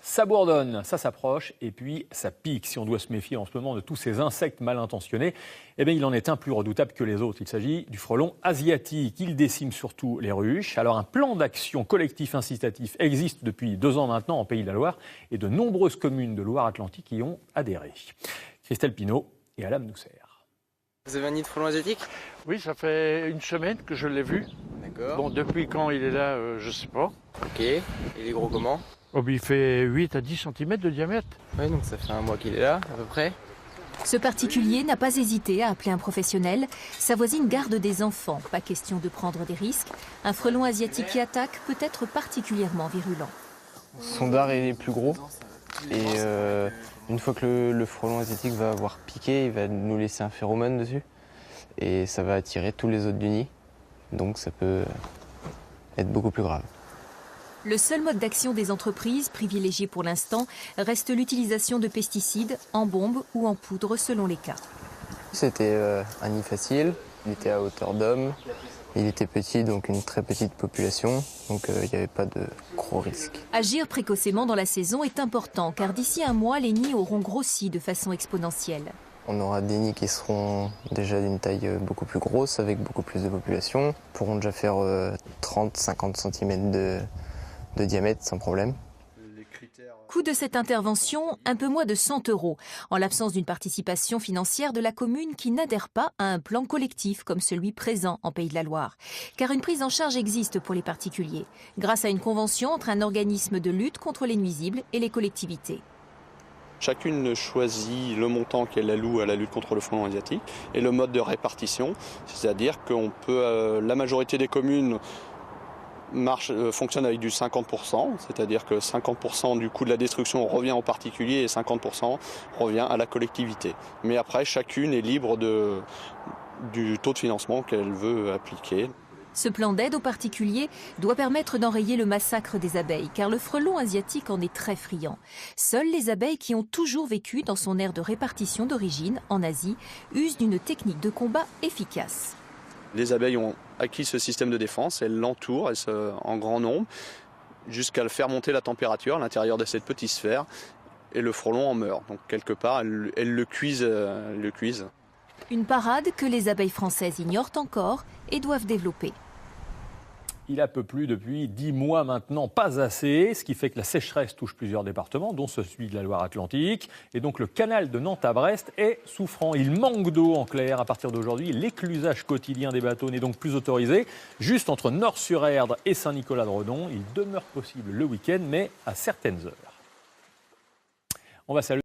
Ça bourdonne, ça s'approche et puis ça pique. Si on doit se méfier en ce moment de tous ces insectes mal intentionnés, eh bien, il en est un plus redoutable que les autres. Il s'agit du frelon asiatique. Il décime surtout les ruches. Alors un plan d'action collectif incitatif existe depuis 2 ans maintenant en Pays de la Loire et de nombreuses communes de Loire-Atlantique y ont adhéré. Christelle Pinault et Alam Nousser. Vous avez un nid de frelon asiatique? Oui, ça fait une semaine que je l'ai vu. D'accord. Bon, depuis quand il est là, je sais pas. Ok. Il est gros comment? Oh, il fait 8 à 10 cm de diamètre. Oui, donc ça fait un mois qu'il est là, à peu près. Ce particulier n'a pas hésité à appeler un professionnel. Sa voisine garde des enfants. Pas question de prendre des risques. Un frelon asiatique qui attaque peut être particulièrement virulent. Son dard est plus gros. Et une fois que le frelon asiatique va avoir piqué, il va nous laisser un phéromone dessus. Et ça va attirer tous les autres du nid. Donc ça peut être beaucoup plus grave. Le seul mode d'action des entreprises, privilégié pour l'instant, reste l'utilisation de pesticides en bombe ou en poudre selon les cas. C'était un nid facile, il était à hauteur d'homme, il était petit, donc une très petite population, donc il n'y avait pas de gros risques. Agir précocement dans la saison est important, car d'ici un mois, les nids auront grossi de façon exponentielle. On aura des nids qui seront déjà d'une taille beaucoup plus grosse, avec beaucoup plus de population, pourront déjà faire 30-50 cm de diamètre sans problème. Coût de cette intervention, un peu moins de 100 €, en l'absence d'une participation financière de la commune qui n'adhère pas à un plan collectif comme celui présent en Pays de la Loire. Car une prise en charge existe pour les particuliers, grâce à une convention entre un organisme de lutte contre les nuisibles et les collectivités. Chacune choisit le montant qu'elle alloue à la lutte contre le frelon asiatique et le mode de répartition, c'est-à-dire qu'on peut, la majorité des communes fonctionne avec du 50%, c'est-à-dire que 50% du coût de la destruction revient aux particuliers et 50% revient à la collectivité. Mais après, chacune est libre du taux de financement qu'elle veut appliquer. Ce plan d'aide aux particuliers doit permettre d'enrayer le massacre des abeilles, car le frelon asiatique en est très friand. Seules les abeilles qui ont toujours vécu dans son aire de répartition d'origine, en Asie, usent d'une technique de combat efficace. Les abeilles ont acquis ce système de défense, elles l'entourent en grand nombre jusqu'à le faire monter la température à l'intérieur de cette petite sphère et le frelon en meurt. Donc quelque part, elles le cuisent. Une parade que les abeilles françaises ignorent encore et doivent développer. Il a peu plu depuis 10 mois maintenant, pas assez, ce qui fait que la sécheresse touche plusieurs départements, dont celui de la Loire-Atlantique. Et donc le canal de Nantes à Brest est souffrant. Il manque d'eau en clair. À partir d'aujourd'hui, l'éclusage quotidien des bateaux n'est donc plus autorisé. Juste entre Nord-sur-Erdre et Saint-Nicolas-de-Redon, il demeure possible le week-end, mais à certaines heures. On va saluer